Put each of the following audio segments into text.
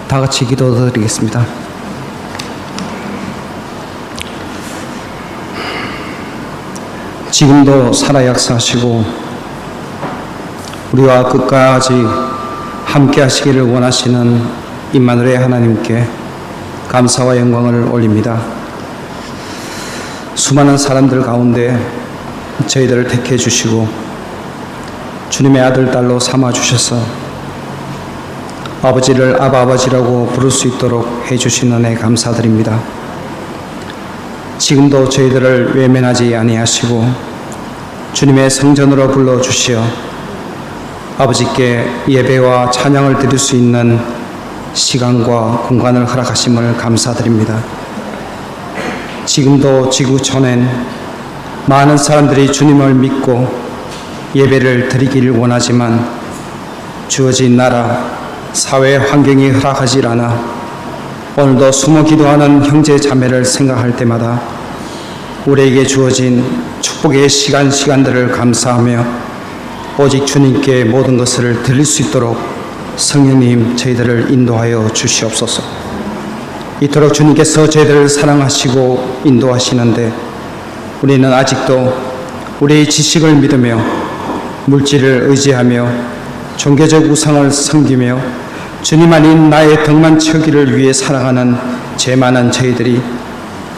다 같이 기도드리겠습니다. 지금도 살아 역사하시고 우리와 끝까지 함께 하시기를 원하시는 임마누엘의 하나님께 감사와 영광을 올립니다. 수많은 사람들 가운데 저희들을 택해 주시고 주님의 아들, 딸로 삼아 주셔서 아버지를 아버지라고 부를 수 있도록 해주신 은혜 감사드립니다. 지금도 저희들을 외면하지 아니하시고 주님의 성전으로 불러주시어 아버지께 예배와 찬양을 드릴 수 있는 시간과 공간을 허락하심을 감사드립니다. 지금도 지구촌엔 많은 사람들이 주님을 믿고 예배를 드리기를 원하지만 주어진 나라, 사회 환경이 허락하지 않아 오늘도 숨어 기도하는 형제 자매를 생각할 때마다 우리에게 주어진 축복의 시간들을 감사하며 오직 주님께 모든 것을 드릴 수 있도록 성령님 저희들을 인도하여 주시옵소서. 이토록 주님께서 저희들을 사랑하시고 인도하시는데 우리는 아직도 우리의 지식을 믿으며 물질을 의지하며 종교적 우상을 섬기며 주님 아닌 나의 덕만 채우기를 위해 살아가는 죄 많은 저희들이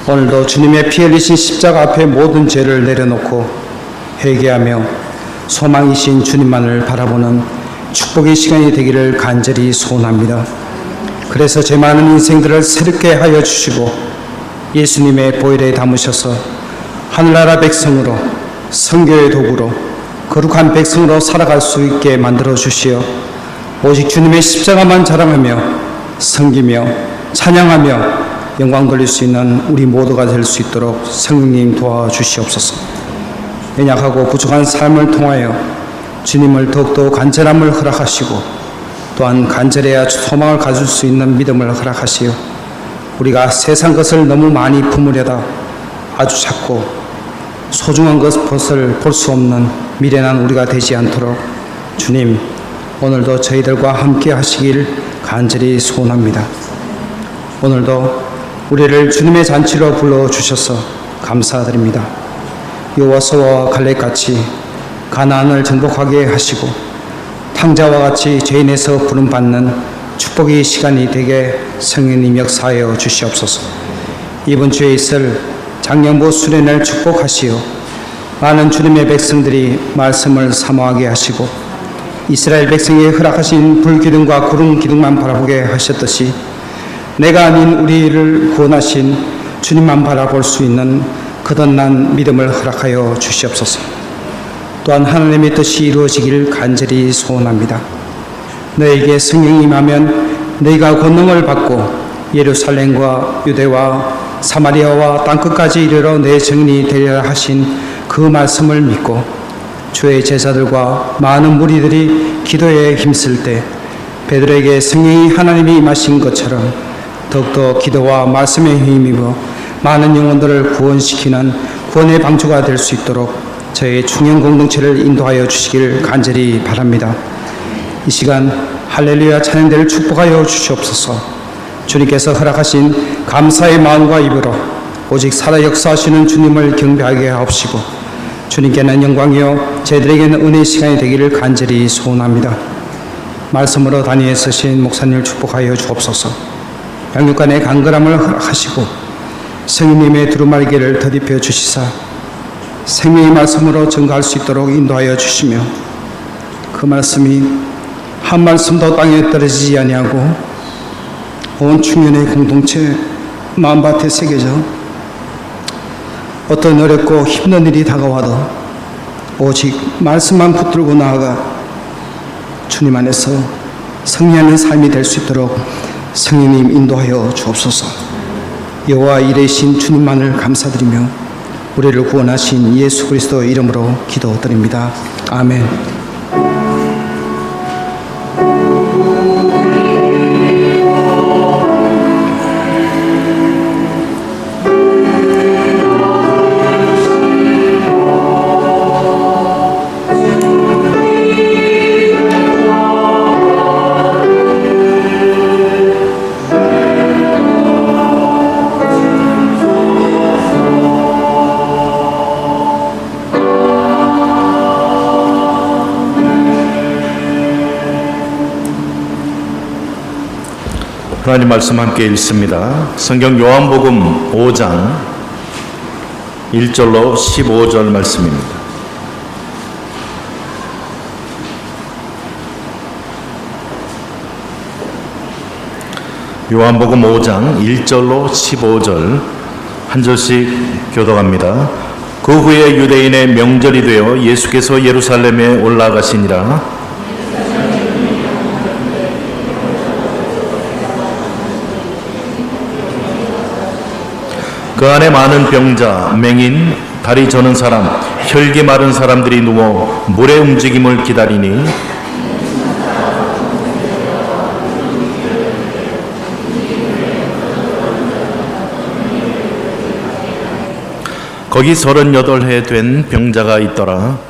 오늘도 주님의 피 흘리신 십자가 앞에 모든 죄를 내려놓고 회개하며 소망이신 주님만을 바라보는 축복의 시간이 되기를 간절히 소원합니다. 그래서 죄 많은 인생들을 새롭게 하여 주시고 예수님의 보혈에 담으셔서 하늘나라 백성으로 선교의 도구로 거룩한 백성으로 살아갈 수 있게 만들어 주시어 오직 주님의 십자가만 자랑하며 섬기며 찬양하며 영광 돌릴 수 있는 우리 모두가 될 수 있도록 성령님 도와주시옵소서. 연약하고 부족한 삶을 통하여 주님을 더욱더 간절함을 허락하시고 또한 간절해야 소망을 가질 수 있는 믿음을 허락하시어 우리가 세상 것을 너무 많이 품으려다 아주 작고 소중한 것을 볼 수 없는 미련한 우리가 되지 않도록 주님 오늘도 저희들과 함께 하시길 간절히 소원합니다. 오늘도 우리를 주님의 잔치로 불러주셔서 감사드립니다. 여호수아와 갈렙같이 가나안을 정복하게 하시고 탕자와 같이 죄인에서 부름받는 축복의 시간이 되게 성령님 역사하여 주시옵소서. 이번 주에 있을 장년부 수련을 축복하시어 많은 주님의 백성들이 말씀을 사모하게 하시고 이스라엘 백성이 허락하신 불기둥과 구름 기둥만 바라보게 하셨듯이 내가 아닌 우리를 구원하신 주님만 바라볼 수 있는 거듭난 믿음을 허락하여 주시옵소서. 또한 하나님의 뜻이 이루어지길 간절히 소원합니다. 너에게 성령이 임하면 너희가 권능을 받고 예루살렘과 유대와 사마리아와 땅끝까지 이르러 내 증인이 되리라 하신 그 말씀을 믿고 주의 제자들과 많은 무리들이 기도에 힘쓸 때 베드로에게 성령이 하나님이 임하신 것처럼 더욱더 기도와 말씀에 힘입어 많은 영혼들을 구원시키는 구원의 방주가 될 수 있도록 저희 중형 공동체를 인도하여 주시길 간절히 바랍니다. 이 시간 할렐루야 찬양대를 축복하여 주시옵소서. 주님께서 허락하신 감사의 마음과 입으로 오직 살아 역사하시는 주님을 경배하게 하옵시고 주님께는 영광이요 저희들에게는 은혜의 시간이 되기를 간절히 소원합니다. 말씀으로 단위에 서신 목사님을 축복하여 주옵소서. 양육간의 간절함을 허락하시고 성령님의 두루마리기를 더딥혀 주시사 생명의 말씀으로 증거할 수 있도록 인도하여 주시며 그 말씀이 한 말씀도 땅에 떨어지지 아니하고 온 충년의 공동체 마음밭에 새겨져 어떤 어렵고 힘든 일이 다가와도 오직 말씀만 붙들고 나아가 주님 안에서 승리하는 삶이 될 수 있도록 성령님 인도하여 주옵소서. 여호와 이레신 주님만을 감사드리며 우리를 구원하신 예수 그리스도 이름으로 기도드립니다. 아멘. 하나님 말씀 함께 읽습니다. 성경 요한복음 5장 1절로 15절 말씀입니다. 요한복음 5장 1절로 15절 한 절씩 교독합니다. 그 후에 유대인의 명절이 되어 예수께서 예루살렘에 올라가시니라. 그 안에 많은 병자, 맹인, 다리 저는 사람, 혈기 마른 사람들이 누워 물의 움직임을 기다리니 거기 38해 된 병자가 있더라.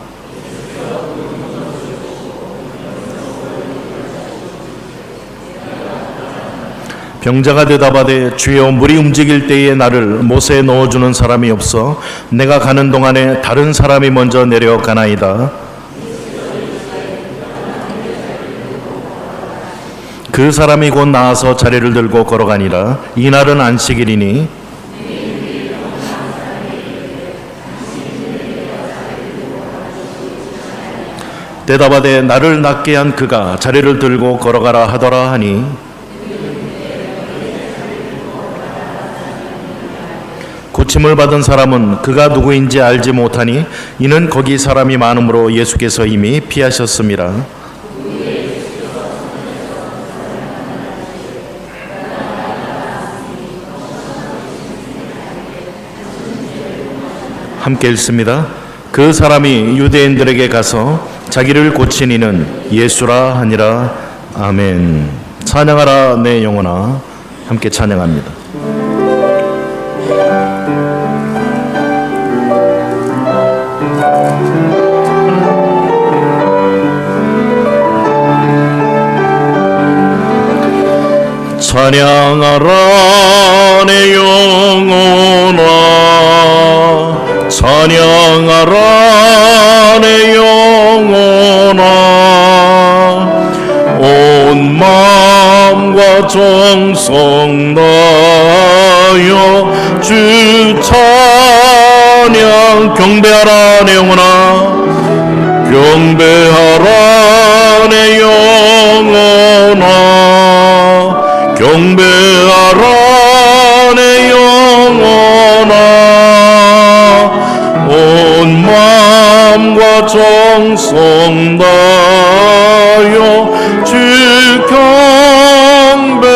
병자가 대답하되 주여 물이 움직일 때에 나를 못에 넣어주는 사람이 없어 내가 가는 동안에 다른 사람이 먼저 내려가나이다. 그 사람이 곧 나와서 자리를 들고 걸어가니라. 이날은 안식일이니 대답하되 나를 낫게 한 그가 자리를 들고 걸어가라 하더라 하니 고침을 받은 사람은 그가 누구인지 알지 못하니 이는 거기 사람이 많음으로 예수께서 이미 피하셨음이라. 함께 읽습니다. 그 사람이 유대인들에게 가서 자기를 고친 이는 예수라 하니라. 아멘. 찬양하라 내 영혼아. 함께 찬양합니다. 찬양하라 내 영혼아 찬양하라 내 영혼아 온 마음과 정성 다하여 주 찬양 경배하라 내 영혼아 경배하라 내 영혼아 경배하라 내 영혼아 온 마음과 정성 다하여 주 경배하라.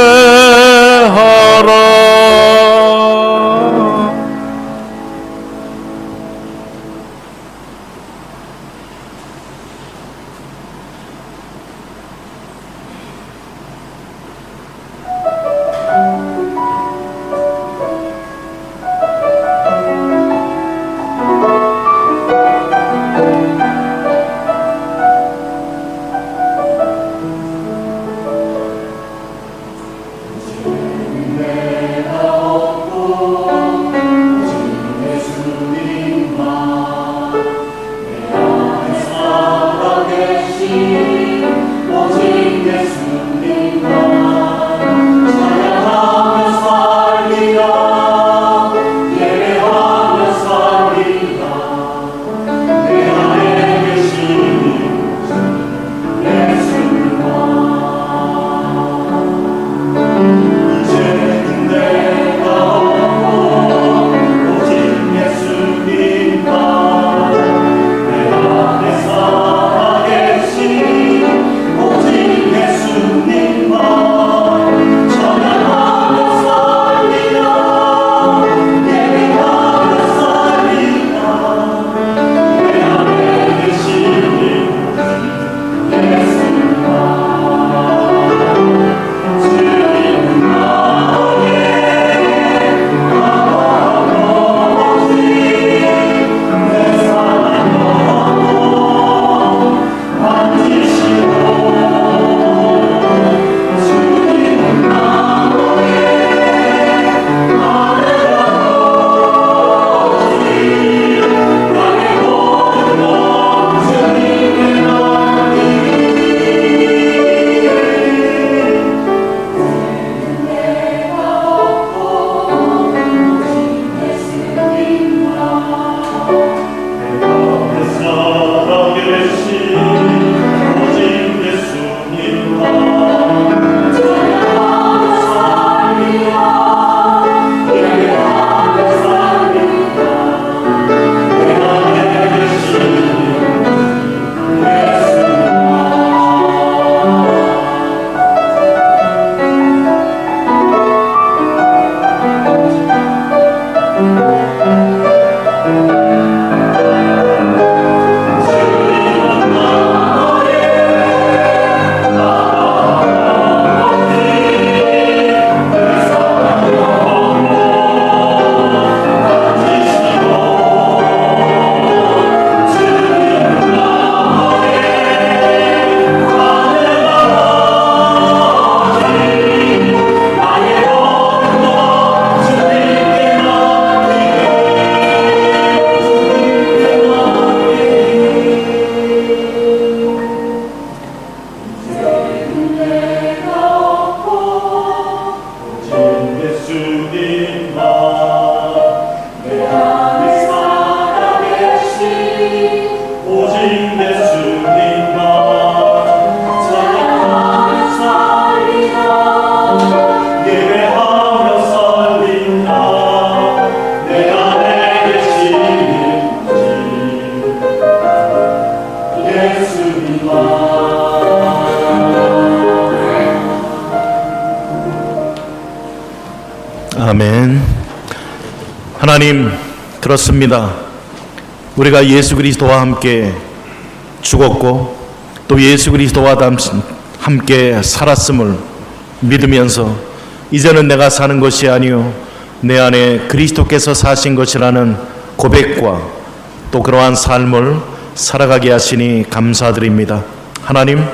아멘. 하나님, 그렇습니다. 우리가 예수 그리스도와 함께 죽었고 또 예수 그리스도와 함께 살았음을 믿으면서 이제는 내가 사는 것이 아니요 내 안에 그리스도께서 사신 것이라는 고백과 또 그러한 삶을 살아가게 하시니 감사드립니다. 하나님,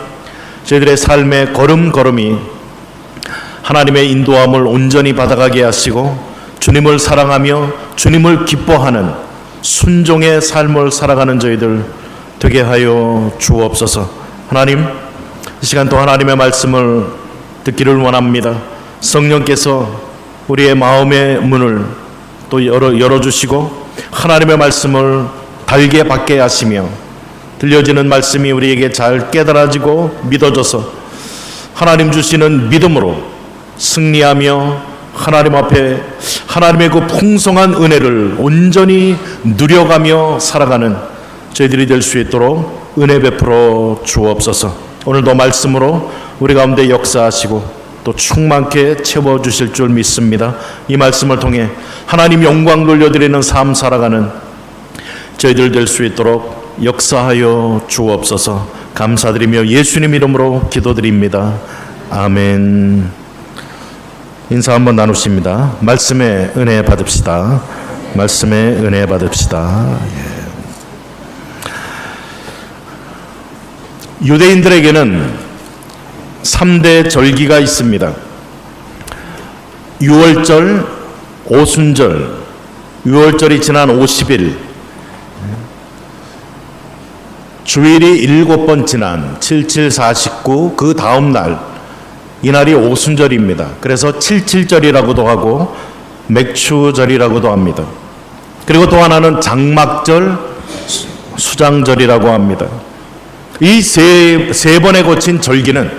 저희들의 삶의 걸음걸음이 하나님의 인도함을 온전히 받아가게 하시고 주님을 사랑하며 주님을 기뻐하는 순종의 삶을 살아가는 저희들 되게 하여 주옵소서. 하나님, 이 시간 또 하나님의 말씀을 듣기를 원합니다. 성령께서 우리의 마음의 문을 또 열어주시고 하나님의 말씀을 달게 받게 하시며 들려지는 말씀이 우리에게 잘 깨달아지고 믿어져서 하나님 주시는 믿음으로 승리하며 하나님 앞에 하나님의 그 풍성한 은혜를 온전히 누려가며 살아가는 저희들이 될 수 있도록 은혜 베풀어 주옵소서. 오늘도 말씀으로 우리 가운데 역사하시고 또 충만케 채워주실 줄 믿습니다. 이 말씀을 통해 하나님 영광 돌려드리는 삶 살아가는 저희들 될 수 있도록 역사하여 주옵소서. 감사드리며 예수님 이름으로 기도드립니다. 아멘. 인사 한번 나누십니다. 말씀의 은혜 받읍시다. 말씀의 은혜 받읍시다. 유대인들에게는 3대 절기가 있습니다. 유월절, 오순절, 유월절이 지난 50일, 주일이 7번 지난 7749, 그 다음 날, 이날이 오순절입니다. 그래서 77절이라고도 하고 맥추절이라고도 합니다. 그리고 또 하나는 장막절, 수장절이라고 합니다. 이 세 번에 거친 절기는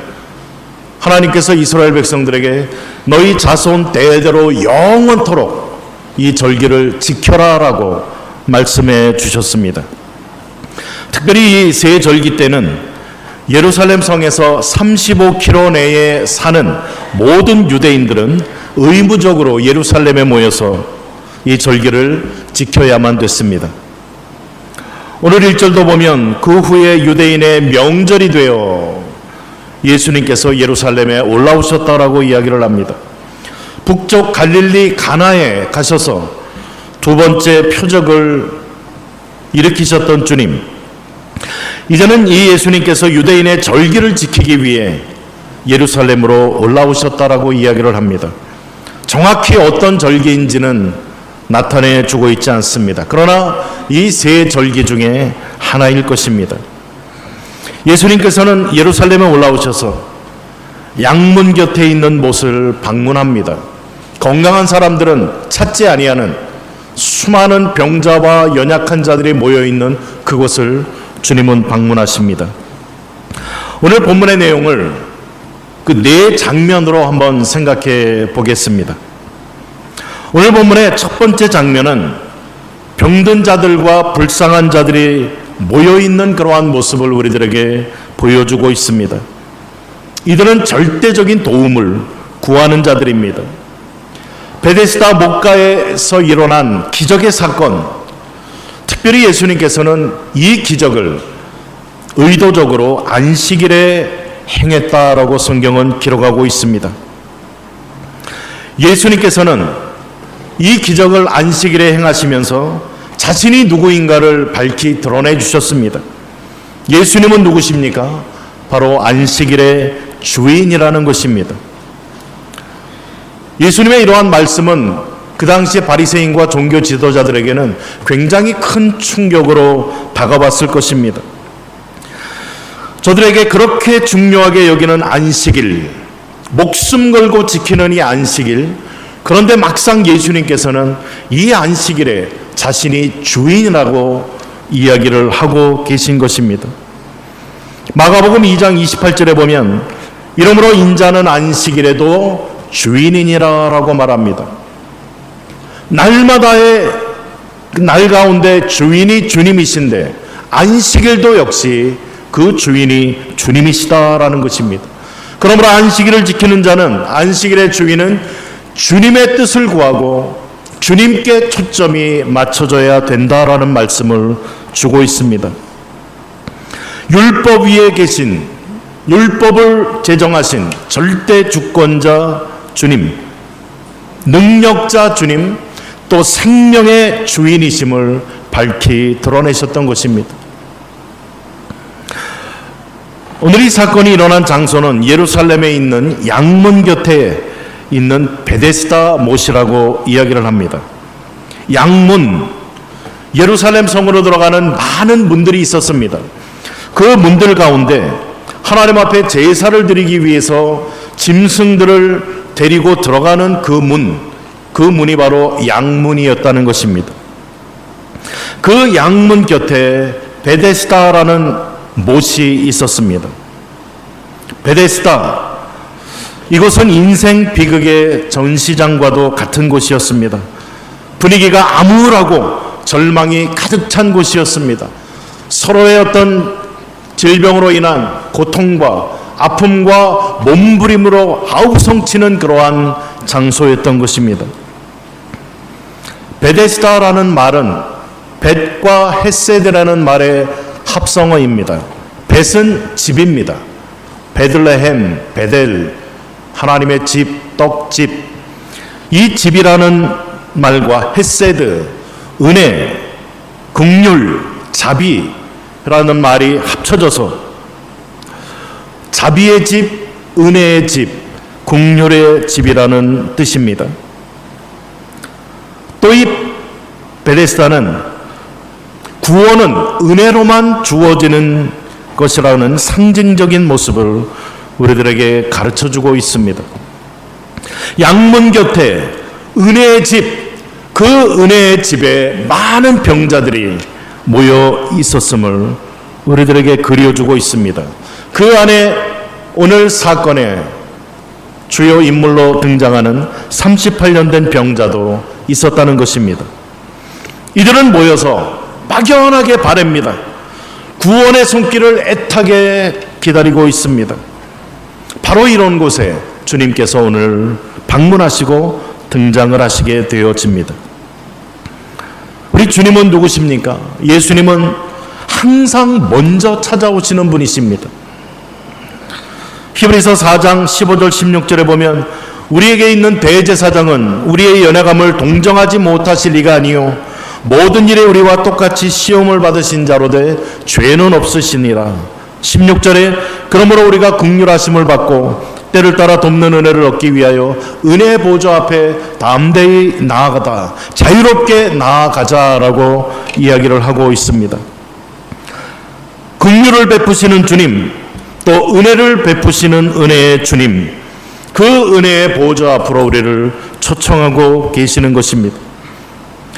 하나님께서 이스라엘 백성들에게 너희 자손 대대로 영원토록 이 절기를 지켜라라고 말씀해 주셨습니다. 특별히 이 세 절기 때는 예루살렘 성에서 35km 내에 사는 모든 유대인들은 의무적으로 예루살렘에 모여서 이 절기를 지켜야만 됐습니다. 오늘 1절도 보면 그 후에 유대인의 명절이 되어 예수님께서 예루살렘에 올라오셨다라고 이야기를 합니다. 북쪽 갈릴리 가나에 가셔서 두 번째 표적을 일으키셨던 주님, 이제는 이 예수님께서 유대인의 절기를 지키기 위해 예루살렘으로 올라오셨다라고 이야기를 합니다. 정확히 어떤 절기인지는 나타내 주고 있지 않습니다. 그러나 이 세 절기 중에 하나일 것입니다. 예수님께서는 예루살렘에 올라오셔서 양문 곁에 있는 못을 방문합니다. 건강한 사람들은 찾지 아니하는 수많은 병자와 연약한 자들이 모여있는 그곳을 주님은 방문하십니다. 오늘 본문의 내용을 그 네 장면으로 한번 생각해 보겠습니다. 오늘 본문의 첫 번째 장면은 병든 자들과 불쌍한 자들이 모여있는 그러한 모습을 우리들에게 보여주고 있습니다. 이들은 절대적인 도움을 구하는 자들입니다. 베데스다 목가에서 일어난 기적의 사건, 특별히 예수님께서는 이 기적을 의도적으로 안식일에 행했다라고 성경은 기록하고 있습니다. 예수님께서는 이 기적을 안식일에 행하시면서 자신이 누구인가를 밝히 드러내 주셨습니다. 예수님은 누구십니까? 바로 안식일의 주인이라는 것입니다. 예수님의 이러한 말씀은 그 당시 바리새인과 종교 지도자들에게는 굉장히 큰 충격으로 다가왔을 것입니다. 저들에게 그렇게 중요하게 여기는 안식일, 목숨 걸고 지키는 이 안식일, 그런데 막상 예수님께서는 이 안식일에 자신이 주인이라고 이야기를 하고 계신 것입니다. 마가복음 2장 28절에 보면 이러므로 인자는 안식일에도 주인이니라라고 말합니다. 날마다의 날 가운데 주인이 주님이신데 안식일도 역시 그 주인이 주님이시다라는 것입니다. 그러므로 안식일을 지키는 자는, 안식일의 주인은 주님의 뜻을 구하고 주님께 초점이 맞춰져야 된다라는 말씀을 주고 있습니다. 율법 위에 계신, 율법을 제정하신 절대 주권자 주님, 능력자 주님, 또 생명의 주인이심을 밝히 드러내셨던 것입니다. 오늘 이 사건이 일어난 장소는 예루살렘에 있는 양문 곁에 있는 베데스다 못이라고 이야기를 합니다. 양문, 예루살렘 성으로 들어가는 많은 문들이 있었습니다. 그 문들 가운데 하나님 앞에 제사를 드리기 위해서 짐승들을 데리고 들어가는 그 문이 바로 양문이었다는 것입니다. 그 양문 곁에 베데스다라는 못이 있었습니다. 베데스다, 이곳은 인생 비극의 전시장과도 같은 곳이었습니다. 분위기가 암울하고 절망이 가득 찬 곳이었습니다. 서로의 어떤 질병으로 인한 고통과 아픔과 몸부림으로 아우성치는 그러한 장소였던 것입니다. 베데스다라는 말은 벳과 헤세드라는 말의 합성어입니다. 벳은 집입니다. 베들레헴, 베델, 하나님의 집, 떡집. 이 집이라는 말과 헤세드, 은혜, 긍휼, 자비라는 말이 합쳐져서 자비의 집, 은혜의 집, 긍휼의 집이라는 뜻입니다. 또 이 베데스다는 구원은 은혜로만 주어지는 것이라는 상징적인 모습을 우리들에게 가르쳐주고 있습니다. 양문 곁에 은혜의 집, 그 은혜의 집에 많은 병자들이 모여 있었음을 우리들에게 그려주고 있습니다. 그 안에 오늘 사건의 주요 인물로 등장하는 38년 된 병자도 있었다는 것입니다. 이들은 모여서 막연하게 바랍니다. 구원의 손길을 애타게 기다리고 있습니다. 바로 이런 곳에 주님께서 오늘 방문하시고 등장을 하시게 되어집니다. 우리 주님은 누구십니까? 예수님은 항상 먼저 찾아오시는 분이십니다. 히브리서 4장 15절 16절에 보면 우리에게 있는 대제사장은 우리의 연약함을 동정하지 못하실 리가 아니요 모든 일에 우리와 똑같이 시험을 받으신 자로되 죄는 없으시니라. 16절에 그러므로 우리가 긍휼하심을 받고 때를 따라 돕는 은혜를 얻기 위하여 은혜의 보좌 앞에 담대히 나아가다 자유롭게 나아가자라고 이야기를 하고 있습니다. 긍휼을 베푸시는 주님, 또 은혜를 베푸시는 은혜의 주님, 그 은혜의 보좌 앞으로 우리를 초청하고 계시는 것입니다.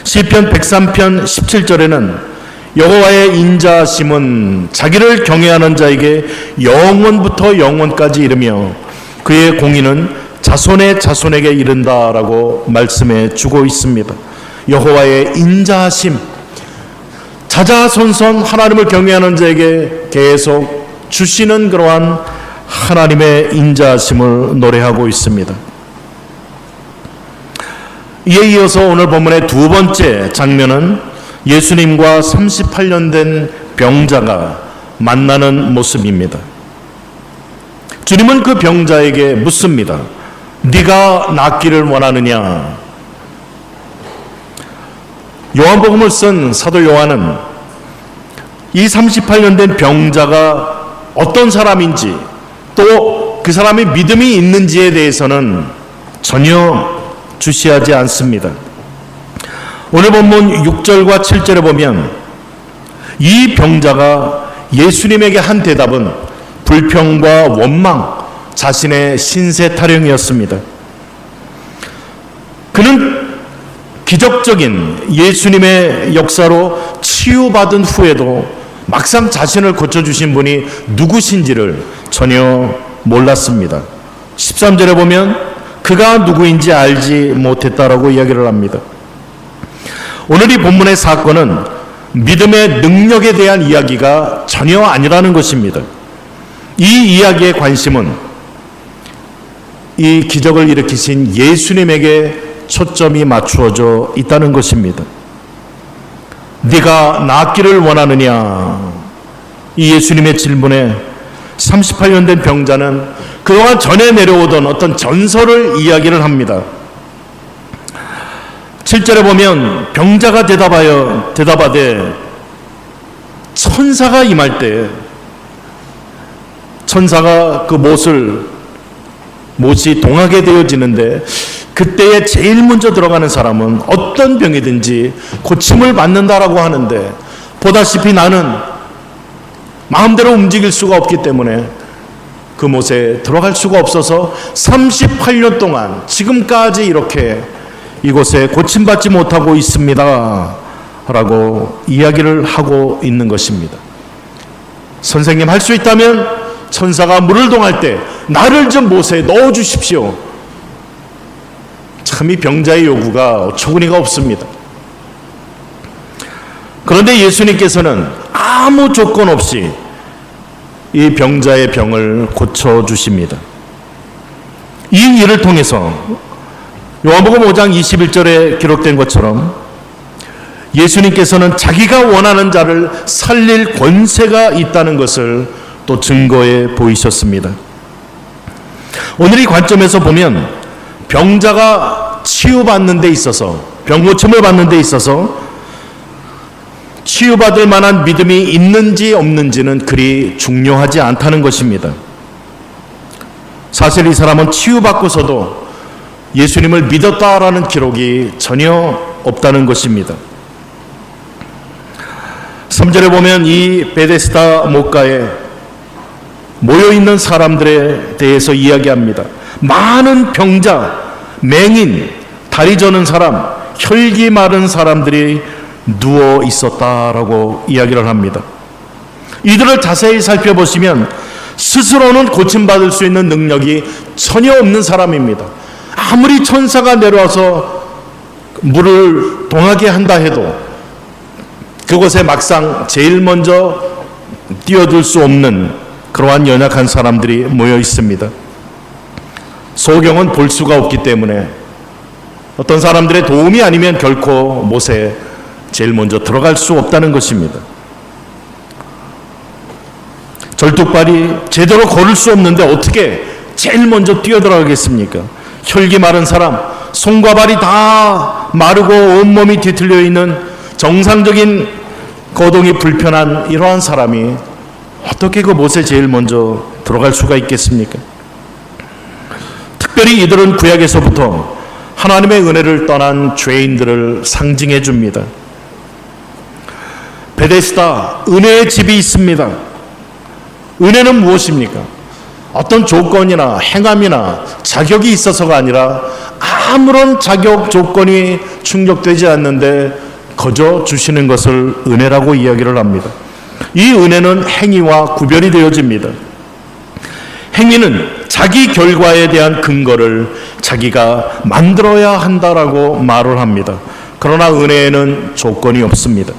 시편 103편 17절에는 여호와의 인자하심은 자기를 경외하는 자에게 영원부터 영원까지 이르며 그의 공의는 자손의 자손에게 이른다라고 말씀해 주고 있습니다. 여호와의 인자하심, 자자손손 하나님을 경외하는 자에게 계속 주시는 그러한 하나님의 인자하심을 노래하고 있습니다. 이에 이어서 오늘 본문의 두 번째 장면은 예수님과 38년 된 병자가 만나는 모습입니다. 주님은 그 병자에게 묻습니다. 네가 낫기를 원하느냐? 요한복음을 쓴 사도 요한은 이 38년 된 병자가 어떤 사람인지 또 그 사람이 믿음이 있는지에 대해서는 전혀 주시하지 않습니다. 오늘 본문 6절과 7절에 보면 이 병자가 예수님에게 한 대답은 불평과 원망, 자신의 신세 타령이었습니다. 그는 기적적인 예수님의 역사로 치유받은 후에도 막상 자신을 고쳐주신 분이 누구신지를 전혀 몰랐습니다. 13절에 보면 그가 누구인지 알지 못했다라고 이야기를 합니다. 오늘 이 본문의 사건은 믿음의 능력에 대한 이야기가 전혀 아니라는 것입니다. 이 이야기의 관심은 이 기적을 일으키신 예수님에게 초점이 맞추어져 있다는 것입니다. 네가 낫기를 원하느냐? 이 예수님의 질문에 38년 된 병자는 그동안 전해 내려오던 어떤 전설을 이야기를 합니다. 7절에 보면 병자가 대답하되 천사가 임할 때 천사가 그 못이 동하게 되어지는데 그때에 제일 먼저 들어가는 사람은 어떤 병이든지 고침을 받는다라고 하는데, 보다시피 나는 마음대로 움직일 수가 없기 때문에 그 못에 들어갈 수가 없어서 38년 동안 지금까지 이렇게 이곳에 고침받지 못하고 있습니다 라고 이야기를 하고 있는 것입니다. 선생님, 할 수 있다면 천사가 물을 동할 때 나를 좀 못에 넣어 주십시오. 참 이 병자의 요구가 어처구니가 없습니다. 그런데 예수님께서는 아무 조건 없이 이 병자의 병을 고쳐주십니다. 이 일을 통해서 요한복음 5장 21절에 기록된 것처럼 예수님께서는 자기가 원하는 자를 살릴 권세가 있다는 것을 또 증거해 보이셨습니다. 오늘 이 관점에서 보면 병자가 치유받는 데 있어서, 병고침을 받는 데 있어서 치유받을 만한 믿음이 있는지 없는지는 그리 중요하지 않다는 것입니다. 사실 이 사람은 치유받고서도 예수님을 믿었다라는 기록이 전혀 없다는 것입니다. 3절에 보면 이 베데스다 못가에 모여있는 사람들에 대해서 이야기합니다. 많은 병자, 맹인, 다리 저는 사람, 혈기 마른 사람들이 누워 있었다라고 이야기를 합니다. 이들을 자세히 살펴보시면 스스로는 고침받을 수 있는 능력이 전혀 없는 사람입니다. 아무리 천사가 내려와서 물을 동하게 한다 해도 그곳에 막상 제일 먼저 뛰어들 수 없는 그러한 연약한 사람들이 모여 있습니다. 소경은 볼 수가 없기 때문에 어떤 사람들의 도움이 아니면 결코 못에 제일 먼저 들어갈 수 없다는 것입니다. 절뚝발이 제대로 걸을 수 없는데 어떻게 제일 먼저 뛰어들어가겠습니까? 혈기 마른 사람, 손과 발이 다 마르고 온몸이 뒤틀려 있는 정상적인 거동이 불편한 이러한 사람이 어떻게 그 못에 제일 먼저 들어갈 수가 있겠습니까? 특별히 이들은 구약에서부터 하나님의 은혜를 떠난 죄인들을 상징해 줍니다. 베데스다, 은혜의 집이 있습니다. 은혜는 무엇입니까? 어떤 조건이나 행함이나 자격이 있어서가 아니라 아무런 자격 조건이 충족되지 않는데 거저 주시는 것을 은혜라고 이야기를 합니다. 이 은혜는 행위와 구별이 되어집니다. 행위는 자기 결과에 대한 근거를 자기가 만들어야 한다라고 말을 합니다. 그러나 은혜에는 조건이 없습니다.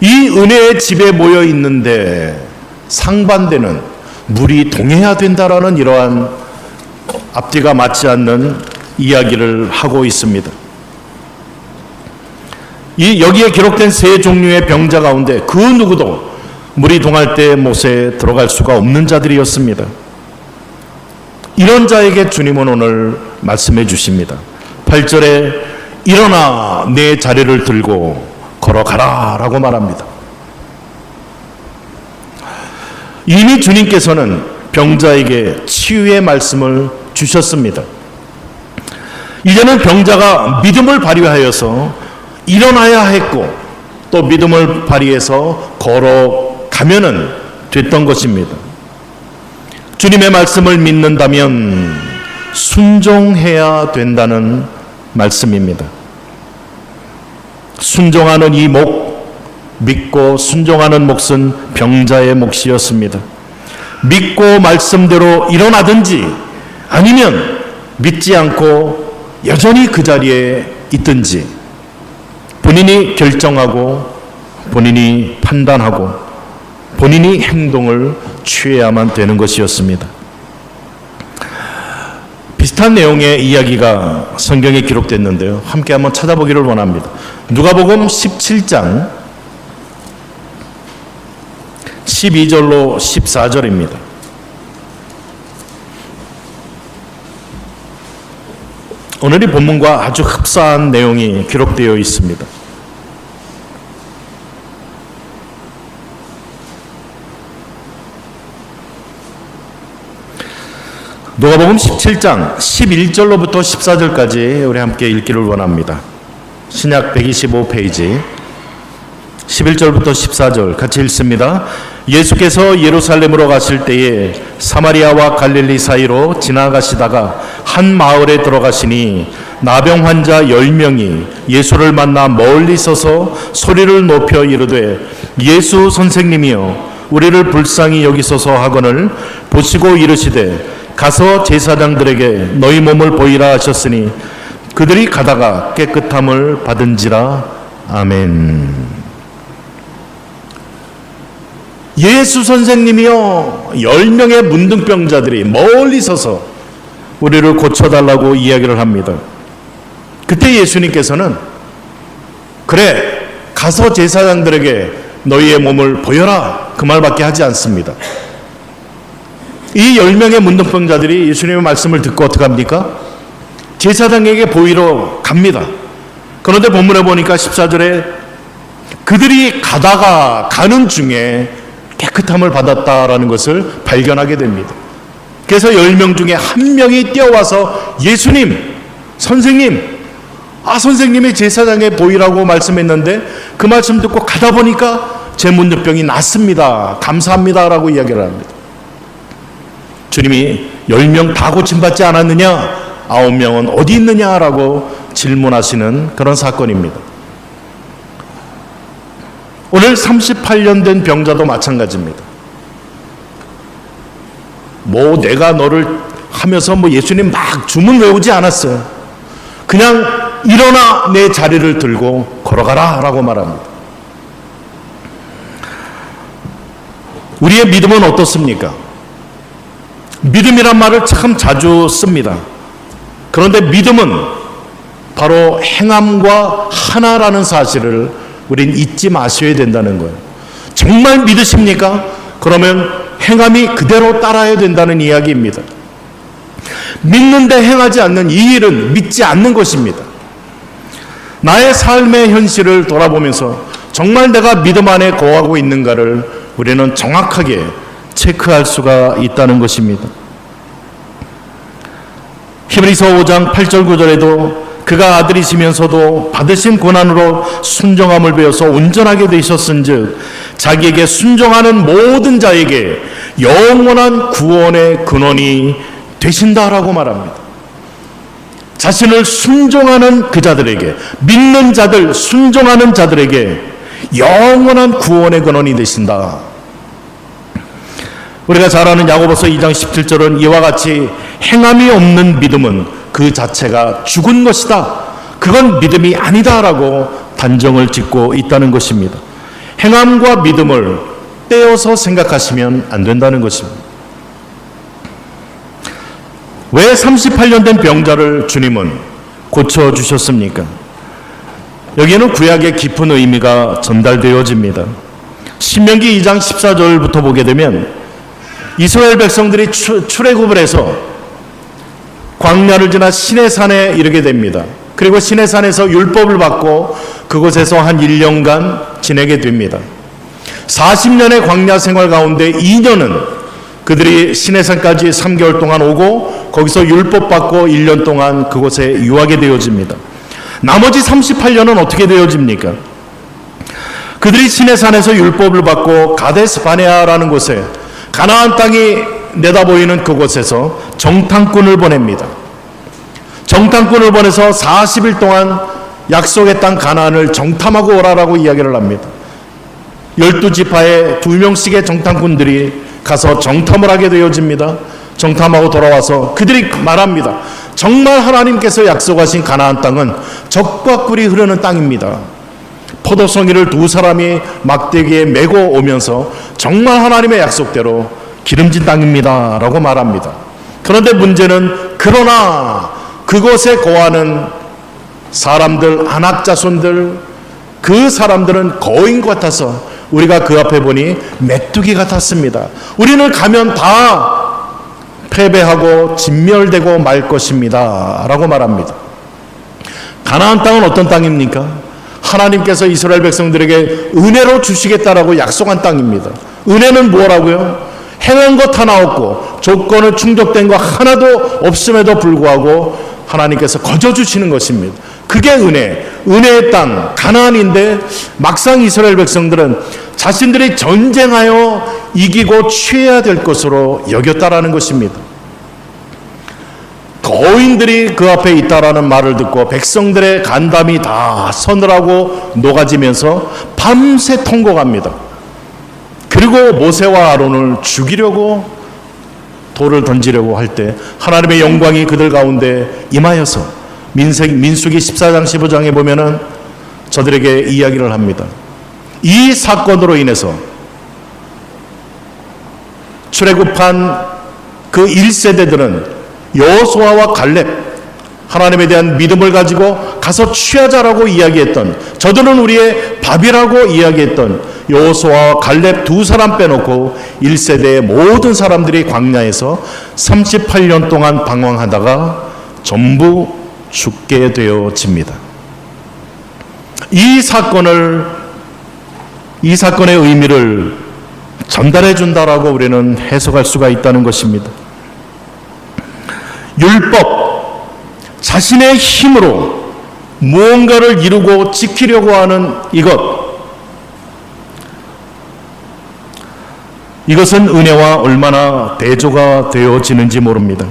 이 은혜의 집에 모여 있는데 상반되는 물이 동해야 된다라는 이러한 앞뒤가 맞지 않는 이야기를 하고 있습니다. 여기에 기록된 세 종류의 병자 가운데 그 누구도 물이 동할 때 못에 들어갈 수가 없는 자들이었습니다. 이런 자에게 주님은 오늘 말씀해 주십니다. 8절에 일어나 내 자리를 들고 걸어가라 라고 말합니다. 이미 주님께서는 병자에게 치유의 말씀을 주셨습니다. 이제는 병자가 믿음을 발휘하여서 일어나야 했고 또 믿음을 발휘해서 걸어가면은 됐던 것입니다. 주님의 말씀을 믿는다면 순종해야 된다는 말씀입니다. 순종하는 이 목, 믿고 순종하는 몫은 병자의 몫이었습니다. 믿고 말씀대로 일어나든지 아니면 믿지 않고 여전히 그 자리에 있든지 본인이 결정하고 본인이 판단하고 본인이 행동을 취해야만 되는 것이었습니다. 비슷한 내용의 이야기가 성경에 기록됐는데요. 함께 한번 찾아보기를 원합니다. 누가복음 17장 12절로 14절입니다. 오늘 이 본문과 아주 흡사한 내용이 기록되어 있습니다. 누가복음 17장 11절로부터 14절까지 우리 함께 읽기를 원합니다. 신약 125페이지 11절부터 14절 같이 읽습니다. 예수께서 예루살렘으로 가실 때에 사마리아와 갈릴리 사이로 지나가시다가 한 마을에 들어가시니 나병 환자 10명이 예수를 만나 멀리 서서 소리를 높여 이르되 예수 선생님이여 우리를 불쌍히 여기소서 하거늘 보시고 이르시되 가서 제사장들에게 너희 몸을 보이라 하셨으니 그들이 가다가 깨끗함을 받은지라. 아멘. 예수 선생님이요 10명의 문둥병자들이 멀리 서서 우리를 고쳐달라고 이야기를 합니다. 그때 예수님께서는 그래 가서 제사장들에게 너희의 몸을 보여라 그 말밖에 하지 않습니다. 이 10명의 문둥병자들이 예수님의 말씀을 듣고 어떻게 합니까? 제사장에게 보이러 갑니다. 그런데 본문에 보니까 14절에 그들이 가다가 가는 중에 깨끗함을 받았다라는 것을 발견하게 됩니다. 그래서 10명 중에 한 명이 뛰어와서 예수님, 선생님, 선생님이 제사장에 보이라고 말씀했는데 그 말씀 듣고 가다 보니까 제 문둥병이 낫습니다. 감사합니다라고 이야기를 합니다. 주님이 10명 다 고침받지 않았느냐? 9명은 어디 있느냐라고 질문하시는 그런 사건입니다. 오늘 38년 된 병자도 마찬가지입니다. 내가 너를 하면서 예수님 막 주문 외우지 않았어요. 그냥 일어나 내 자리를 들고 걸어가라 라고 말합니다. 우리의 믿음은 어떻습니까? 믿음이란 말을 참 자주 씁니다. 그런데 믿음은 바로 행함과 하나라는 사실을 우린 잊지 마셔야 된다는 거예요. 정말 믿으십니까? 그러면 행함이 그대로 따라야 된다는 이야기입니다. 믿는데 행하지 않는 이 일은 믿지 않는 것입니다. 나의 삶의 현실을 돌아보면서 정말 내가 믿음 안에 거하고 있는가를 우리는 정확하게 체크할 수가 있다는 것입니다. 히브리서 5장 8절 9절에도 그가 아들이시면서도 받으신 고난으로 순종함을 배워서 온전하게 되셨은즉 자기에게 순종하는 모든 자에게 영원한 구원의 근원이 되신다라고 말합니다. 자신을 순종하는 그 자들에게, 믿는 자들, 순종하는 자들에게 영원한 구원의 근원이 되신다. 우리가 잘 아는 야고보서 2장 17절은 이와 같이 행함이 없는 믿음은 그 자체가 죽은 것이다. 그건 믿음이 아니다라고 단정을 짓고 있다는 것입니다. 행함과 믿음을 떼어서 생각하시면 안 된다는 것입니다. 왜 38년 된 병자를 주님은 고쳐주셨습니까? 여기에는 구약의 깊은 의미가 전달되어집니다. 신명기 2장 14절부터 보게 되면 이스라엘 백성들이 출애굽을 해서 광야를 지나 시내산에 이르게 됩니다. 그리고 시내산에서 율법을 받고 그곳에서 한 1년간 지내게 됩니다. 40년의 광야 생활 가운데 2년은 그들이 시내산까지 3개월 동안 오고 거기서 율법 받고 1년 동안 그곳에 유하게 되어집니다. 나머지 38년은 어떻게 되어집니까? 그들이 시내산에서 율법을 받고 가데스 바네아라는 곳에 가나안 땅이 내다보이는 그곳에서 정탐꾼을 보냅니다. 정탐꾼을 보내서 40일 동안 약속의 땅 가나안을 정탐하고 오라라고 이야기를 합니다. 12지파에 2명씩의 정탐꾼들이 가서 정탐을 하게 되어집니다. 정탐하고 돌아와서 그들이 말합니다. 정말 하나님께서 약속하신 가나안 땅은 젖과 꿀이 흐르는 땅입니다. 포도송이를 2사람이 막대기에 메고 오면서 정말 하나님의 약속대로 기름진 땅입니다 라고 말합니다. 그런데 문제는 그러나 그곳에 거하는 사람들, 안악자손들, 그 사람들은 거인 같아서 우리가 그 앞에 보니 메뚜기 같았습니다. 우리는 가면 다 패배하고 진멸되고 말 것입니다 라고 말합니다. 가나안 땅은 어떤 땅입니까? 하나님께서 이스라엘 백성들에게 은혜로 주시겠다라고 약속한 땅입니다. 은혜는 뭐라고요? 행한 것 하나 없고 조건을 충족된 것 하나도 없음에도 불구하고 하나님께서 거저 주시는 것입니다. 그게 은혜의 땅 가나안인데 막상 이스라엘 백성들은 자신들이 전쟁하여 이기고 취해야 될 것으로 여겼다라는 것입니다. 거인들이 그 앞에 있다라는 말을 듣고 백성들의 간담이 다 서늘하고 녹아지면서 밤새 통곡합니다. 그리고 모세와 아론을 죽이려고 돌을 던지려고 할 때 하나님의 영광이 그들 가운데 임하여서 민수기 14장 15장에 보면은 저들에게 이야기를 합니다. 이 사건으로 인해서 출애굽한 그 1세대들은 여호수아와 갈렙, 하나님에 대한 믿음을 가지고 가서 취하자라고 이야기했던, 저들은 우리의 밥이라고 이야기했던 여호수아와 갈렙 두 사람 빼놓고 1세대의 모든 사람들이 광야에서 38년 동안 방황하다가 전부 죽게 되어집니다. 이 사건의 의미를 전달해 준다라고 우리는 해석할 수가 있다는 것입니다. 율법, 자신의 힘으로 무언가를 이루고 지키려고 하는 이것은 은혜와 얼마나 대조가 되어지는지 모릅니다.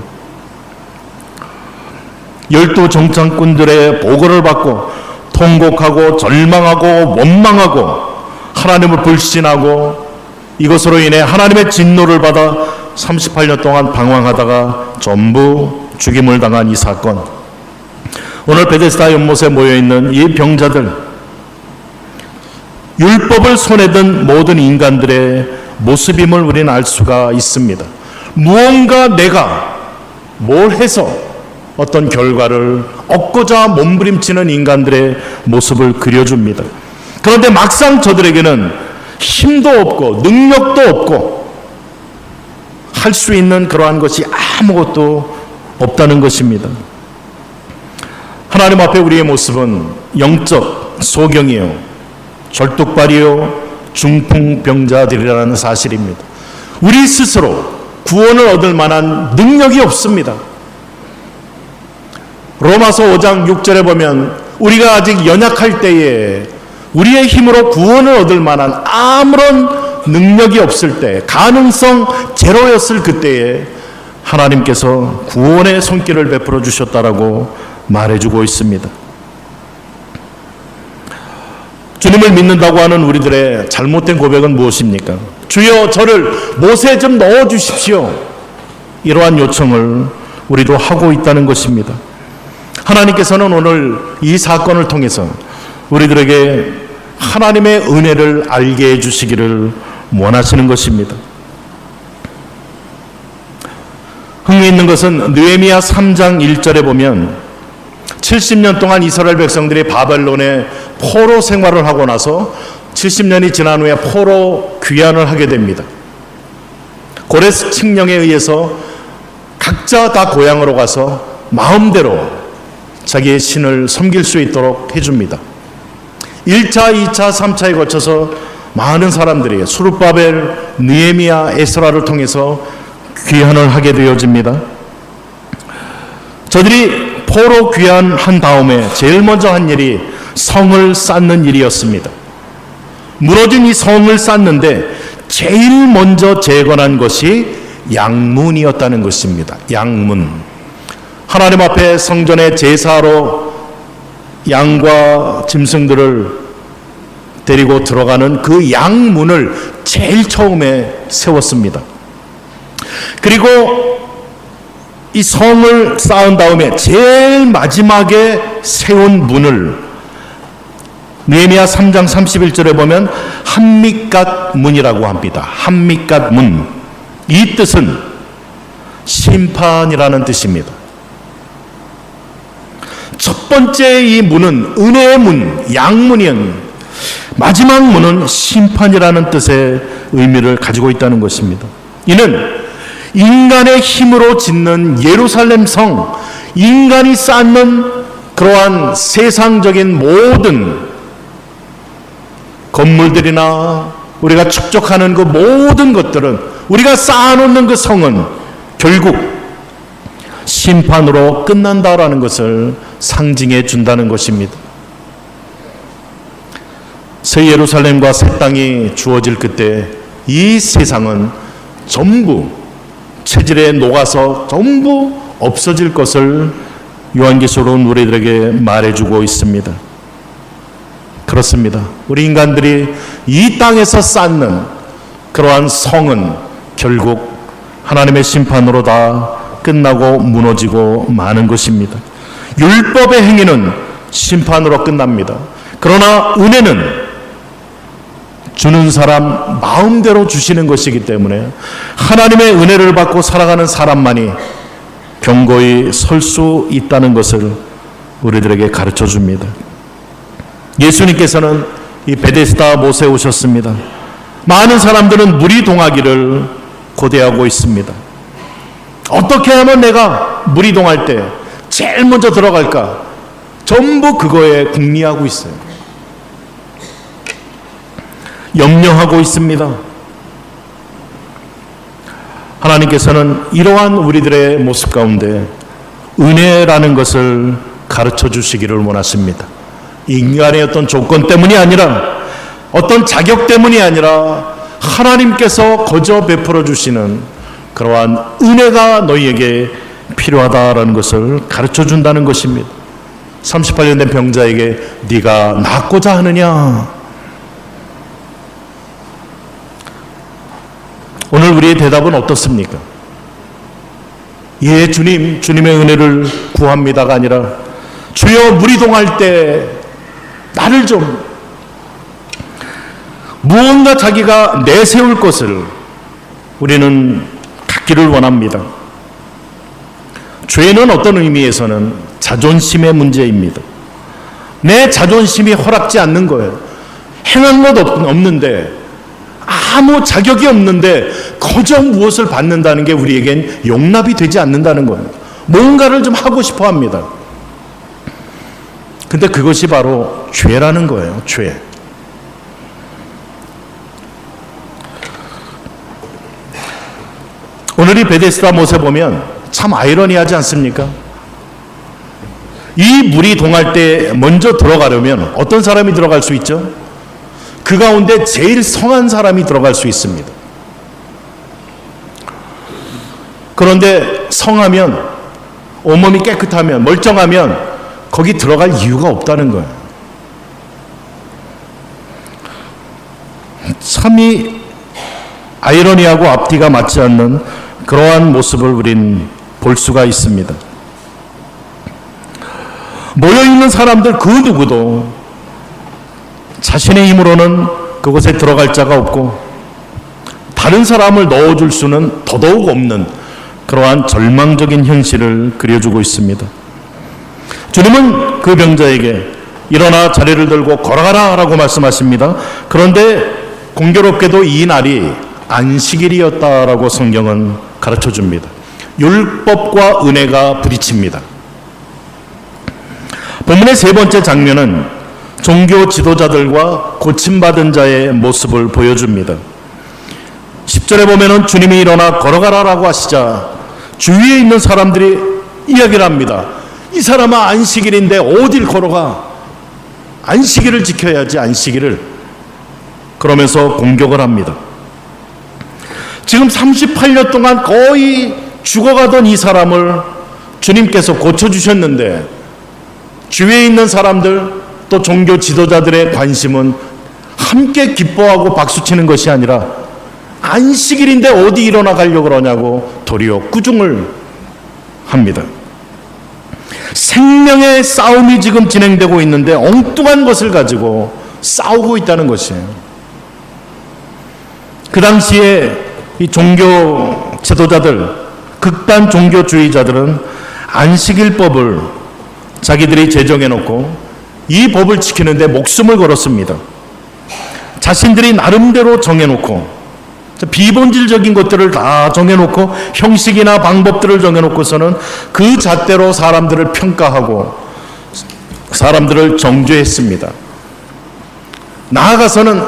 12 정탐꾼들의 보고를 받고 통곡하고 절망하고 원망하고 하나님을 불신하고 이것으로 인해 하나님의 진노를 받아 38년 동안 방황하다가 전부 죽임을 당한 이 사건, 오늘 베데스다 연못에 모여있는 이 병자들, 율법을 손에 든 모든 인간들의 모습임을 우리는 알 수가 있습니다. 무언가 내가 뭘 해서 어떤 결과를 얻고자 몸부림치는 인간들의 모습을 그려줍니다. 그런데 막상 저들에게는 힘도 없고 능력도 없고 할 수 있는 그러한 것이 아무것도 없다는 것입니다. 하나님 앞에 우리의 모습은 영적 소경이요, 절뚝발이요, 중풍병자들이라는 사실입니다. 우리 스스로 구원을 얻을 만한 능력이 없습니다. 로마서 5장 6절에 보면 우리가 아직 연약할 때에 우리의 힘으로 구원을 얻을 만한 아무런 능력이 없을 때, 가능성 제로였을 그때에 하나님께서 구원의 손길을 베풀어 주셨다라고 말해주고 있습니다. 주님을 믿는다고 하는 우리들의 잘못된 고백은 무엇입니까? 주여 저를 못에 좀 넣어 주십시오. 이러한 요청을 우리도 하고 있다는 것입니다. 하나님께서는 오늘 이 사건을 통해서 우리들에게 하나님의 은혜를 알게 해주시기를 원하시는 것입니다. 흥미있는 것은 느헤미야 3장 1절에 보면 70년 동안 이스라엘 백성들이 바벨론의 포로 생활을 하고 나서 70년이 지난 후에 포로 귀환을 하게 됩니다. 고레스 칙령에 의해서 각자 다 고향으로 가서 마음대로 자기의 신을 섬길 수 있도록 해줍니다. 1차, 2차, 3차에 거쳐서 많은 사람들이 수룹바벨, 느헤미야, 에스라를 통해서 귀환을 하게 되어집니다. 저들이 포로 귀환한 다음에 제일 먼저 한 일이 성을 쌓는 일이었습니다. 무너진 이 성을 쌓는데 제일 먼저 재건한 것이 양문이었다는 것입니다. 양문. 하나님 앞에 성전의 제사로 양과 짐승들을 데리고 들어가는 그 양문을 제일 처음에 세웠습니다. 그리고 이 성을 쌓은 다음에 제일 마지막에 세운 문을 느헤미야 3장 31절에 보면 한밑갓 문이라고 합니다. 한밑갓 문. 이 뜻은 심판이라는 뜻입니다. 첫 번째 이 문은 은혜의 문, 양문이었는데 마지막 문은 심판이라는 뜻의 의미를 가지고 있다는 것입니다. 이는 인간의 힘으로 짓는 예루살렘 성, 인간이 쌓는 그러한 세상적인 모든 건물들이나 우리가 축적하는 그 모든 것들은, 우리가 쌓아놓는 그 성은 결국 심판으로 끝난다라는 것을 상징해 준다는 것입니다. 새 예루살렘과 새 땅이 주어질 그때 이 세상은 전부 체질에 녹아서 전부 없어질 것을 요한계시록은 우리들에게 말해주고 있습니다. 그렇습니다. 우리 인간들이 이 땅에서 쌓는 그러한 성은 결국 하나님의 심판으로 다 끝나고 무너지고 마는 것입니다. 율법의 행위는 심판으로 끝납니다. 그러나 은혜는 주는 사람 마음대로 주시는 것이기 때문에 하나님의 은혜를 받고 살아가는 사람만이 견고히 설 수 있다는 것을 우리들에게 가르쳐 줍니다. 예수님께서는 이 베데스다 못에 오셨습니다. 많은 사람들은 물이 동하기를 고대하고 있습니다. 어떻게 하면 내가 물이 동할 때 제일 먼저 들어갈까? 전부 그거에 궁리하고 있어요. 염려하고 있습니다. 하나님께서는 이러한 우리들의 모습 가운데 은혜라는 것을 가르쳐 주시기를 원하십니다. 인간의 어떤 조건 때문이 아니라, 어떤 자격 때문이 아니라 하나님께서 거저 베풀어 주시는 그러한 은혜가 너희에게 필요하다라는 것을 가르쳐 준다는 것입니다. 38년 된 병자에게 네가 낫고자 하느냐? 오늘 우리의 대답은 어떻습니까? 예, 주님, 주님의 은혜를 구합니다가 아니라 주여 물이 동할 때 나를 좀, 무언가 자기가 내세울 것을 우리는 갖기를 원합니다. 죄는 어떤 의미에서는 자존심의 문제입니다. 내 자존심이 허락지 않는 거예요. 행한 것 없는데, 아무 자격이 없는데 거저 무엇을 받는다는 게 우리에겐 용납이 되지 않는다는 거예요. 뭔가를 좀 하고 싶어 합니다. 근데 그것이 바로 죄라는 거예요. 죄. 오늘 이 베데스다 못에 보면 참 아이러니하지 않습니까? 이 물이 동할 때 먼저 들어가려면 어떤 사람이 들어갈 수 있죠? 그 가운데 제일 성한 사람이 들어갈 수 있습니다. 그런데 성하면, 온몸이 깨끗하면, 멀쩡하면 거기 들어갈 이유가 없다는 거예요. 참이 아이러니하고 앞뒤가 맞지 않는 그러한 모습을 우린 볼 수가 있습니다. 모여있는 사람들 그 누구도 자신의 힘으로는 그곳에 들어갈 자가 없고 다른 사람을 넣어줄 수는 더더욱 없는 그러한 절망적인 현실을 그려주고 있습니다. 주님은 그 병자에게 일어나 자리를 들고 걸어가라 라고 말씀하십니다. 그런데 공교롭게도 이 날이 안식일이었다라고 성경은 가르쳐 줍니다. 율법과 은혜가 부딪힙니다. 본문의 세 번째 장면은 종교 지도자들과 고침받은 자의 모습을 보여줍니다. 10절에 보면은 주님이 일어나 걸어가라라고 하시자 주위에 있는 사람들이 이야기를 합니다. 이 사람아, 안식일인데 어딜 걸어가? 안식일을 지켜야지, 안식일을. 그러면서 공격을 합니다. 지금 38년 동안 거의 죽어가던 이 사람을 주님께서 고쳐주셨는데 주위에 있는 사람들, 또 종교 지도자들의 관심은 함께 기뻐하고 박수치는 것이 아니라 안식일인데 어디 일어나 가려고 그러냐고 도리어 꾸중을 합니다. 생명의 싸움이 지금 진행되고 있는데 엉뚱한 것을 가지고 싸우고 있다는 것이에요. 그 당시에 이 종교 지도자들, 극단 종교주의자들은 안식일법을 자기들이 제정해놓고 이 법을 지키는데 목숨을 걸었습니다. 자신들이 나름대로 정해놓고 비본질적인 것들을 다 정해놓고 형식이나 방법들을 정해놓고서는 그 잣대로 사람들을 평가하고 사람들을 정죄했습니다. 나아가서는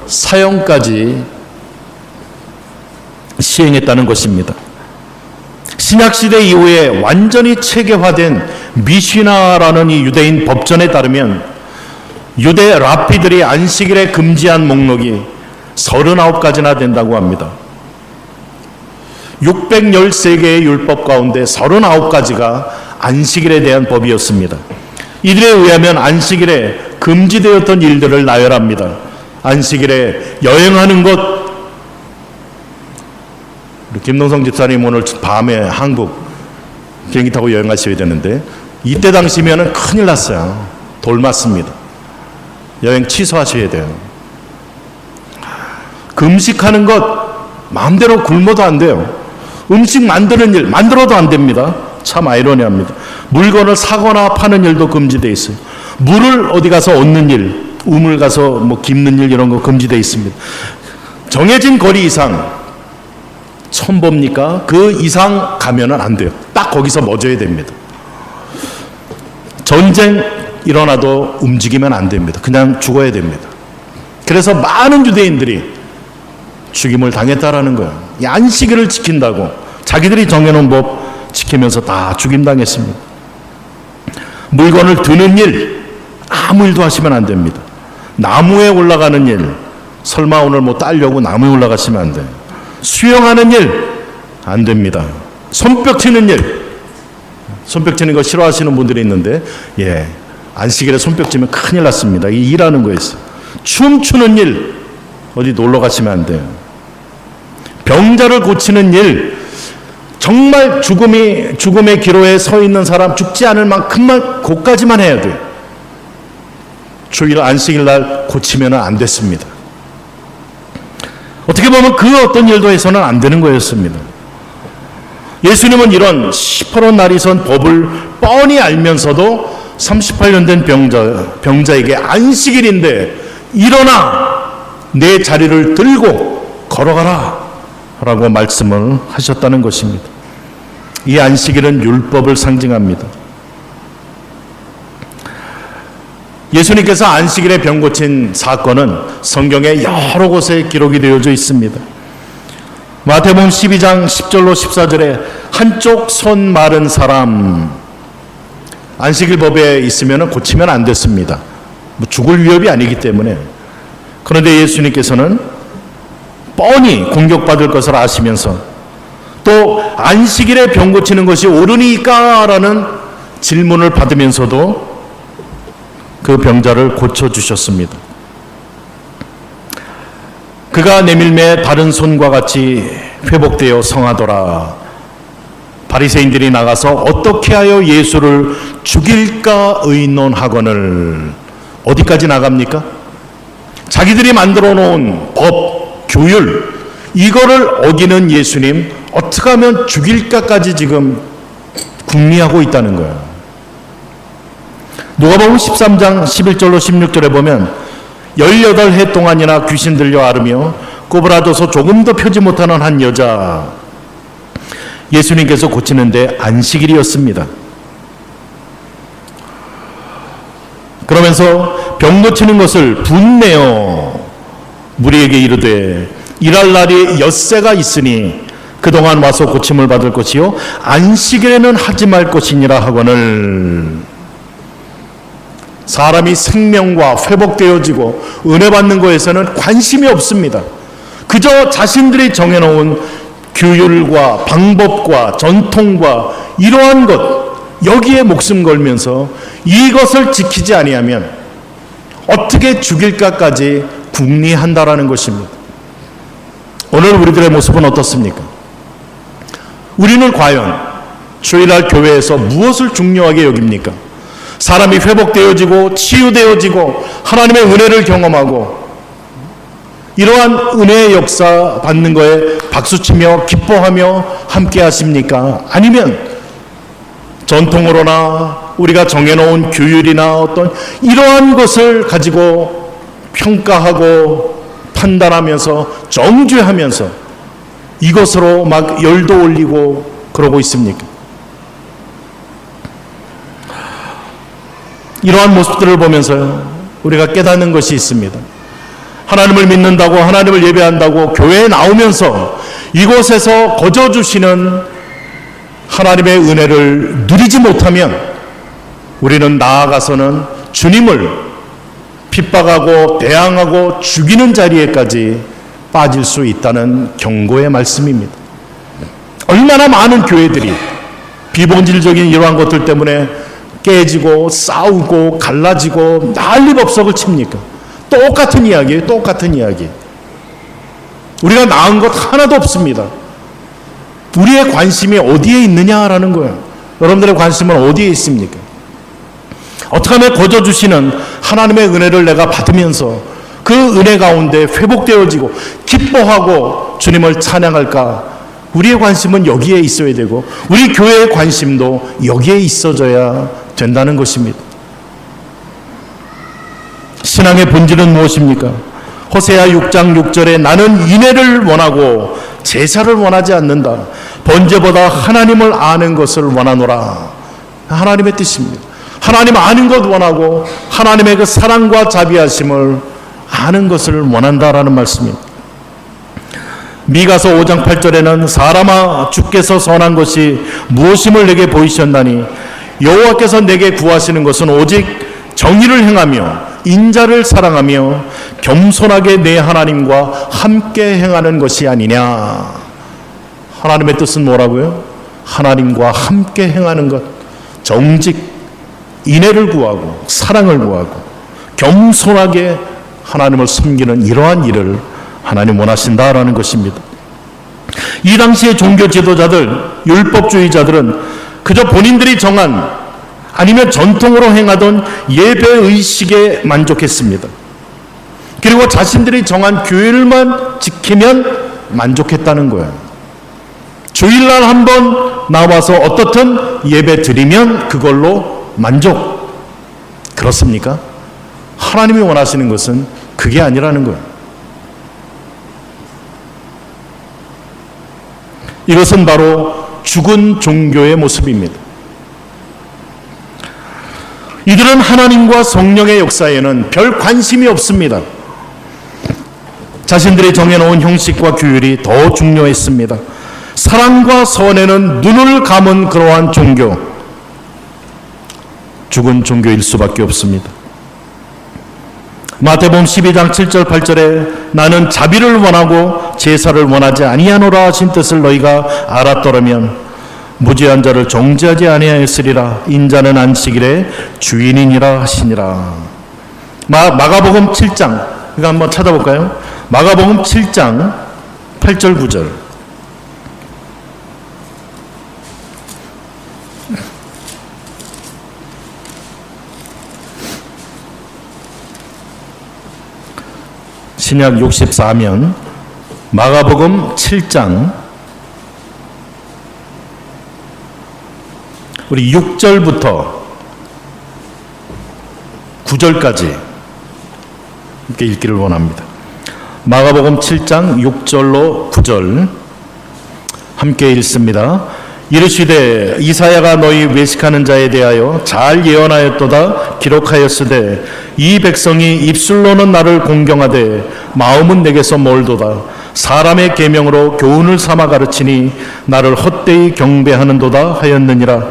사형까지 시행했다는 것입니다. 신약시대 이후에 완전히 체계화된 미시나라는 이 유대인 법전에 따르면 유대 랍비들이 안식일에 금지한 목록이 39가지나 된다고 합니다. 613개의 율법 가운데 39가지가 안식일에 대한 법이었습니다. 이들에 의하면 안식일에 금지되었던 일들을 나열합니다. 안식일에 여행하는 것, 김동성 집사님 오늘 밤에 한국 비행기 타고 여행하셔야 되는데 이때 당시면은 큰일 났어요. 돌 맞습니다. 여행 취소하셔야 돼요. 금식하는 것 마음대로 굶어도 안 돼요. 음식 만드는 일 만들어도 안 됩니다. 참 아이러니합니다. 물건을 사거나 파는 일도 금지되어 있어요. 물을 어디 가서 얻는 일, 우물 가서 뭐 깁는 일 이런 거 금지되어 있습니다. 정해진 거리 이상 처음 봅니까? 그 이상 가면은 안 돼요. 딱 거기서 멎어야 됩니다. 전쟁 일어나도 움직이면 안 됩니다. 그냥 죽어야 됩니다. 그래서 많은 유대인들이 죽임을 당했다라는 거예요. 이 안식일을 지킨다고 자기들이 정해놓은 법 지키면서 다 죽임당했습니다. 물건을 드는 일 아무 일도 하시면 안 됩니다. 나무에 올라가는 일 설마 오늘 뭐 따려고 나무에 올라가시면 안 돼요. 수영하는 일 안 됩니다. 손뼉 치는 일, 손뼉 치는 거 싫어하시는 분들이 있는데 안식일에 손뼉 치면 큰일 났습니다. 이 일하는 거였어요. 춤추는 일 어디 놀러 가시면 안 돼요. 병자를 고치는 일, 정말 죽음의 기로에 서 있는 사람 죽지 않을 만큼만 그까지만 해야 돼요. 주일 안식일 날 고치면 안 됐습니다. 어떻게 보면 그 어떤 일도 해서는 안 되는 거였습니다. 예수님은 이런 시퍼런 날이 선 법을 뻔히 알면서도 38년 된 병자에게 안식일인데 일어나 내 자리를 들고 걸어가라 라고 말씀을 하셨다는 것입니다. 이 안식일은 율법을 상징합니다. 예수님께서 안식일에 병 고친 사건은 성경에 여러 곳에 기록이 되어져 있습니다. 마태복음 12장 10절로 14절에 한쪽 손 마른 사람 안식일 법에 있으면 고치면 안 됐습니다. 뭐 죽을 위협이 아니기 때문에. 그런데 예수님께서는 뻔히 공격받을 것을 아시면서 또 안식일에 병 고치는 것이 옳으니까 라는 질문을 받으면서도 그 병자를 고쳐주셨습니다. 그가 내밀매 다른 손과 같이 회복되어 성하더라. 바리새인들이 나가서 어떻게 하여 예수를 죽일까 의논하거늘. 어디까지 나갑니까? 자기들이 만들어 놓은 법, 규율 이거를 어기는 예수님 어떻게 하면 죽일까까지 지금 궁리하고 있다는 거예요. 누가복음 13장 11절로 16절에 보면 18해 동안이나 귀신 들려 앓으며 꼬부라져서 조금도 펴지 못하는 한 여자 예수님께서 고치는데 안식일이었습니다. 그러면서 병 고치는 것을 분내어 무리에게 이르되 일할 날이 엿새가 있으니 그동안 와서 고침을 받을 것이요 안식일에는 하지 말 것이니라 하거늘. 사람이 생명과 회복되어지고 은혜 받는 것에서는 관심이 없습니다. 그저 자신들이 정해놓은 규율과 방법과 전통과 이러한 것 여기에 목숨 걸면서 이것을 지키지 아니하면 어떻게 죽일까까지 궁리한다라는 것입니다. 오늘 우리들의 모습은 어떻습니까? 우리는 과연 주일날 교회에서 무엇을 중요하게 여깁니까? 사람이 회복되어지고 치유되어지고 하나님의 은혜를 경험하고 이러한 은혜의 역사 받는 거에 박수치며 기뻐하며 함께 하십니까? 아니면 전통으로나 우리가 정해놓은 규율이나 어떤 이러한 것을 가지고 평가하고 판단하면서 정죄하면서 이것으로 막 열도 올리고 그러고 있습니까? 이러한 모습들을 보면서 우리가 깨닫는 것이 있습니다. 하나님을 믿는다고, 하나님을 예배한다고 교회에 나오면서 이곳에서 거저 주시는 하나님의 은혜를 누리지 못하면 우리는 나아가서는 주님을 핍박하고 대항하고 죽이는 자리에까지 빠질 수 있다는 경고의 말씀입니다. 얼마나 많은 교회들이 비본질적인 이러한 것들 때문에 깨지고 싸우고 갈라지고 난리법석을 칩니까? 똑같은 이야기예요. 똑같은 이야기. 우리가 나은 것 하나도 없습니다. 우리의 관심이 어디에 있느냐라는 거예요. 여러분들의 관심은 어디에 있습니까? 어떻게 하면 거저 주시는 하나님의 은혜를 내가 받으면서 그 은혜 가운데 회복되어지고 기뻐하고 주님을 찬양할까? 우리의 관심은 여기에 있어야 되고 우리 교회의 관심도 여기에 있어져야 된다는 것입니다. 신앙의 본질은 무엇입니까? 호세아 6장 6절에 나는 인애를 원하고 제사를 원하지 않는다. 번제보다 하나님을 아는 것을 원하노라. 하나님의 뜻입니다. 하나님 아는 것 원하고 하나님의 그 사랑과 자비하심을 아는 것을 원한다라는 말씀입니다. 미가서 5장 8절에는 사람아 주께서 선한 것이 무엇임을 내게 보이셨나니 여호와께서 내게 구하시는 것은 오직 정의를 행하며 인자를 사랑하며 겸손하게 내 하나님과 함께 행하는 것이 아니냐. 하나님의 뜻은 뭐라고요? 하나님과 함께 행하는 것, 정직, 인애를 구하고 사랑을 구하고 겸손하게 하나님을 섬기는 이러한 일을 하나님 원하신다라는 것입니다. 이 당시의 종교 지도자들, 율법주의자들은 그저 본인들이 정한 아니면 전통으로 행하던 예배의식에 만족했습니다. 그리고 자신들이 정한 규율만 지키면 만족했다는 거예요. 주일날 한번 나와서 어떻든 예배 드리면 그걸로 만족. 그렇습니까? 하나님이 원하시는 것은 그게 아니라는 거예요. 이것은 바로 죽은 종교의 모습입니다. 이들은 하나님과 성령의 역사에는 별 관심이 없습니다. 자신들이 정해놓은 형식과 규율이 더 중요했습니다. 사랑과 선에는 눈을 감은 그러한 종교, 죽은 종교일 수밖에 없습니다. 마태복음 12장 7절 8절에 나는 자비를 원하고 제사를 원하지 아니하노라 하신 뜻을 너희가 알았더라면 무죄한 자를 정죄하지 아니하였으리라. 인자는 안식일의 주인이니라 하시니라. 마가복음 7장 이거 한번 찾아볼까요? 마가복음 7장 8절 9절. 신약 64면 마가복음 7장 우리 6절부터 9절까지 함께 읽기를 원합니다. 마가복음 7장 6절로 9절 함께 읽습니다. 이르시되 이사야가 너희 외식하는 자에 대하여 잘 예언하였도다. 기록하였으되 이 백성이 입술로는 나를 공경하되 마음은 내게서 멀도다. 사람의 계명으로 교훈을 삼아 가르치니 나를 헛되이 경배하는도다 하였느니라.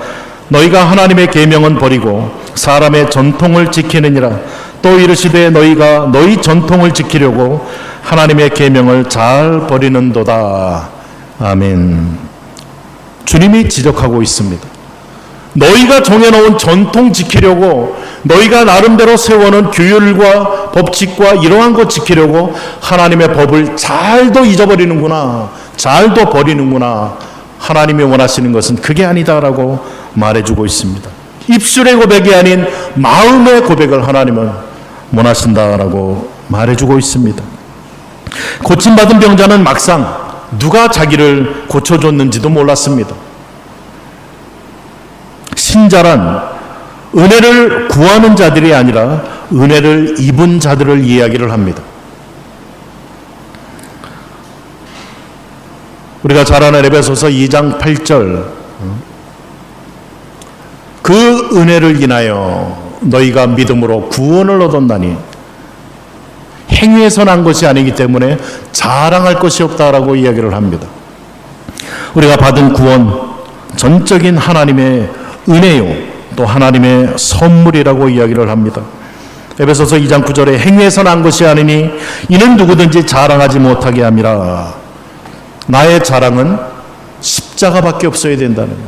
너희가 하나님의 계명은 버리고 사람의 전통을 지키느니라. 또 이르시되 너희가 너희 전통을 지키려고 하나님의 계명을 잘 버리는도다. 아멘. 주님이 지적하고 있습니다. 너희가 정해놓은 전통 지키려고 너희가 나름대로 세워놓은 규율과 법칙과 이러한 것 지키려고 하나님의 법을 잘도 잊어버리는구나. 잘도 버리는구나. 하나님이 원하시는 것은 그게 아니다라고 말해주고 있습니다. 입술의 고백이 아닌 마음의 고백을 하나님은 원하신다라고 말해주고 있습니다. 고침받은 병자는 막상 누가 자기를 고쳐줬는지도 몰랐습니다. 신자란 은혜를 구하는 자들이 아니라 은혜를 입은 자들을 이야기를 합니다. 우리가 잘 아는 에베소서 2장 8절, 그 은혜를 인하여 너희가 믿음으로 구원을 얻었나니 행위에서 난 것이 아니기 때문에 자랑할 것이 없다라고 이야기를 합니다. 우리가 받은 구원, 전적인 하나님의 은혜요, 또 하나님의 선물이라고 이야기를 합니다. 에베소서 2장 9절에 행위에서 난 것이 아니니 이는 누구든지 자랑하지 못하게 함이라. 나의 자랑은 십자가밖에 없어야 된다는 거예요.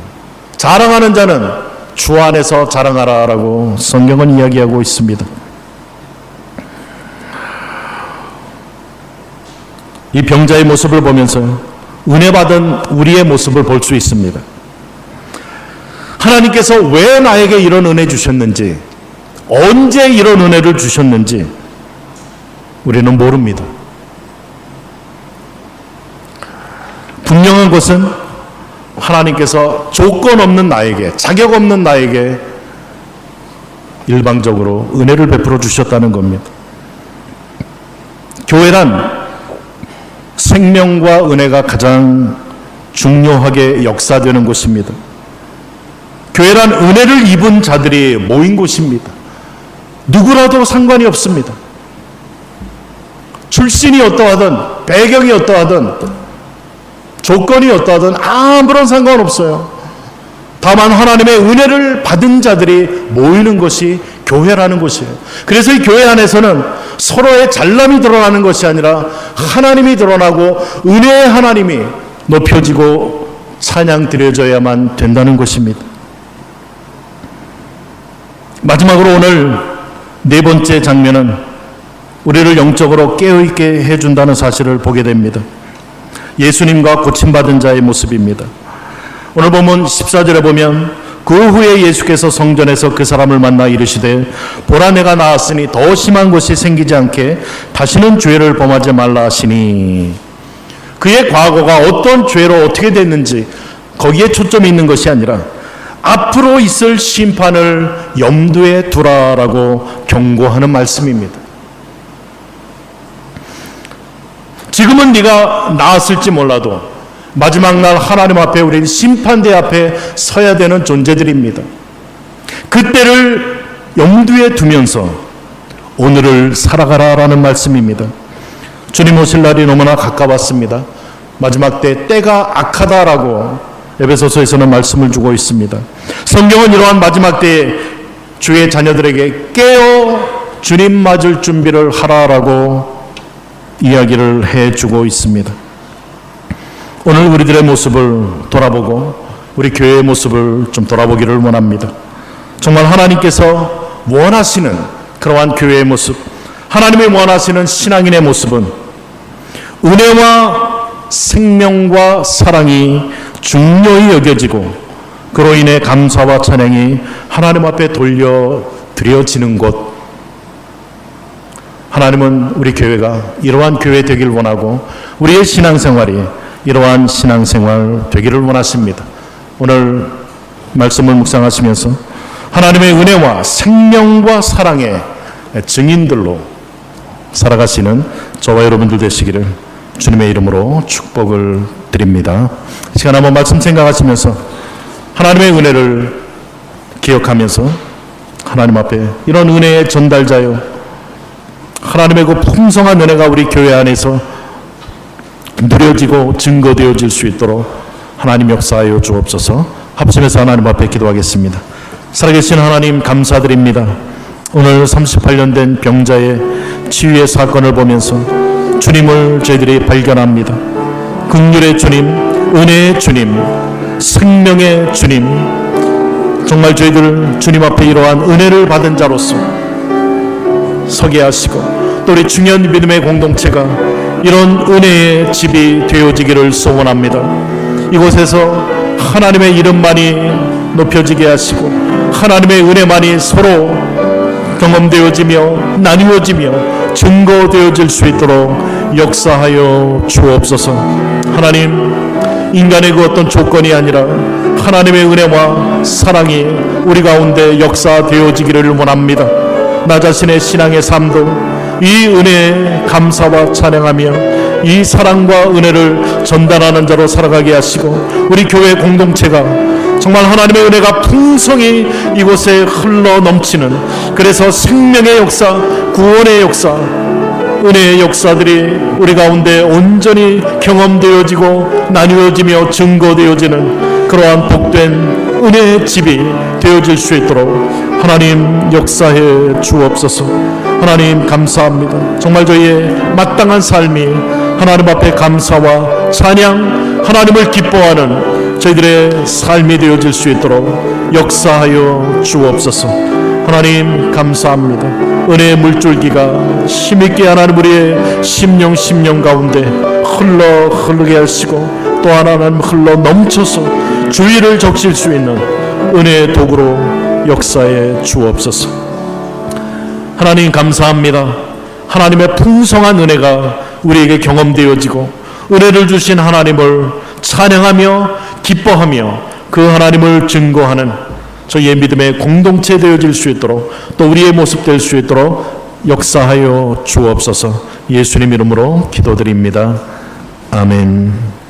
자랑하는 자는 주 안에서 자랑하라라고 성경은 이야기하고 있습니다. 이 병자의 모습을 보면서 은혜 받은 우리의 모습을 볼 수 있습니다. 하나님께서 왜 나에게 이런 은혜 주셨는지, 언제 이런 은혜를 주셨는지 우리는 모릅니다. 분명한 것은 하나님께서 조건 없는 나에게, 자격 없는 나에게 일방적으로 은혜를 베풀어 주셨다는 겁니다. 교회란 생명과 은혜가 가장 중요하게 역사되는 곳입니다. 교회란 은혜를 입은 자들이 모인 곳입니다. 누구라도 상관이 없습니다. 출신이 어떠하든, 배경이 어떠하든, 조건이 어떠하든 아무런 상관없어요. 다만 하나님의 은혜를 받은 자들이 모이는 것이 교회라는 곳이에요. 그래서 이 교회 안에서는 서로의 잘남이 드러나는 것이 아니라 하나님이 드러나고 은혜의 하나님이 높여지고 찬양 드려져야만 된다는 것입니다. 마지막으로 오늘 네 번째 장면은 우리를 영적으로 깨어있게 해준다는 사실을 보게 됩니다. 예수님과 고침받은 자의 모습입니다. 오늘 보면 14절에 보면 그 후에 예수께서 성전에서 그 사람을 만나 이르시되 보라 내가 나았으니 더 심한 것이 생기지 않게 다시는 죄를 범하지 말라 하시니, 그의 과거가 어떤 죄로 어떻게 됐는지 거기에 초점이 있는 것이 아니라 앞으로 있을 심판을 염두에 두라라고 경고하는 말씀입니다. 지금은 네가 나았을지 몰라도 마지막 날 하나님 앞에 우리는 심판대 앞에 서야 되는 존재들입니다. 그때를 염두에 두면서 오늘을 살아가라라는 말씀입니다. 주님 오실 날이 너무나 가까웠습니다. 마지막 때가 악하다라고 에베소서에서는 말씀을 주고 있습니다. 성경은 이러한 마지막 때에 주의 자녀들에게 깨어 주님 맞을 준비를 하라라고 이야기를 해주고 있습니다. 오늘 우리들의 모습을 돌아보고 우리 교회의 모습을 좀 돌아보기를 원합니다. 정말 하나님께서 원하시는 그러한 교회의 모습, 하나님이 원하시는 신앙인의 모습은 은혜와 생명과 사랑이 중요히 여겨지고 그로 인해 감사와 찬양이 하나님 앞에 돌려드려지는 곳. 하나님은 우리 교회가 이러한 교회 되길 원하고 우리의 신앙생활이 이러한 신앙생활 되기를 원하십니다. 오늘 말씀을 묵상하시면서 하나님의 은혜와 생명과 사랑의 증인들로 살아가시는 저와 여러분들 되시기를 주님의 이름으로 축복을 드립니다. 이 시간 한번 말씀 생각하시면서 하나님의 은혜를 기억하면서 하나님 앞에 이런 은혜의 전달자요, 하나님의 그 풍성한 은혜가 우리 교회 안에서 누려지고 증거되어질 수 있도록 하나님 역사하여 주옵소서. 합심해서 하나님 앞에 기도하겠습니다. 살아계신 하나님 감사드립니다. 오늘 38년 된 병자의 치유의 사건을 보면서 주님을 저희들이 발견합니다. 긍휼의 주님, 은혜의 주님, 생명의 주님, 정말 저희들 주님 앞에 이러한 은혜를 받은 자로서 서게 하시고 또 우리 중요한 믿음의 공동체가 이런 은혜의 집이 되어지기를 소원합니다. 이곳에서 하나님의 이름만이 높여지게 하시고 하나님의 은혜만이 서로 경험되어지며 나누어지며 증거되어질 수 있도록 역사하여 주옵소서. 하나님, 인간의 그 어떤 조건이 아니라 하나님의 은혜와 사랑이 우리 가운데 역사되어지기를 원합니다. 나 자신의 신앙의 삶도 이 은혜에 감사와 찬양하며 이 사랑과 은혜를 전달하는 자로 살아가게 하시고, 우리 교회 공동체가 정말 하나님의 은혜가 풍성히 이곳에 흘러 넘치는, 그래서 생명의 역사, 구원의 역사, 은혜의 역사들이 우리 가운데 온전히 경험되어지고 나누어지며 증거되어지는 그러한 복된 은혜의 집이 되어질 수 있도록 하나님 역사해 주옵소서. 하나님 감사합니다. 정말 저희의 마땅한 삶이 하나님 앞에 감사와 찬양, 하나님을 기뻐하는 저희들의 삶이 되어질 수 있도록 역사하여 주옵소서. 하나님 감사합니다. 은혜의 물줄기가 힘있게 하나님 우리의 심령 가운데 흐르게 하시고, 또 하나는 흘러 넘쳐서 주의를 적실 수 있는 은혜의 도구로 역사해 주옵소서. 하나님 감사합니다. 하나님의 풍성한 은혜가 우리에게 경험되어지고, 은혜를 주신 하나님을 찬양하며 기뻐하며 그 하나님을 증거하는 저희의 믿음의 공동체 되어질 수 있도록, 또 우리의 모습 될 수 있도록 역사하여 주옵소서. 예수님 이름으로 기도드립니다. 아멘.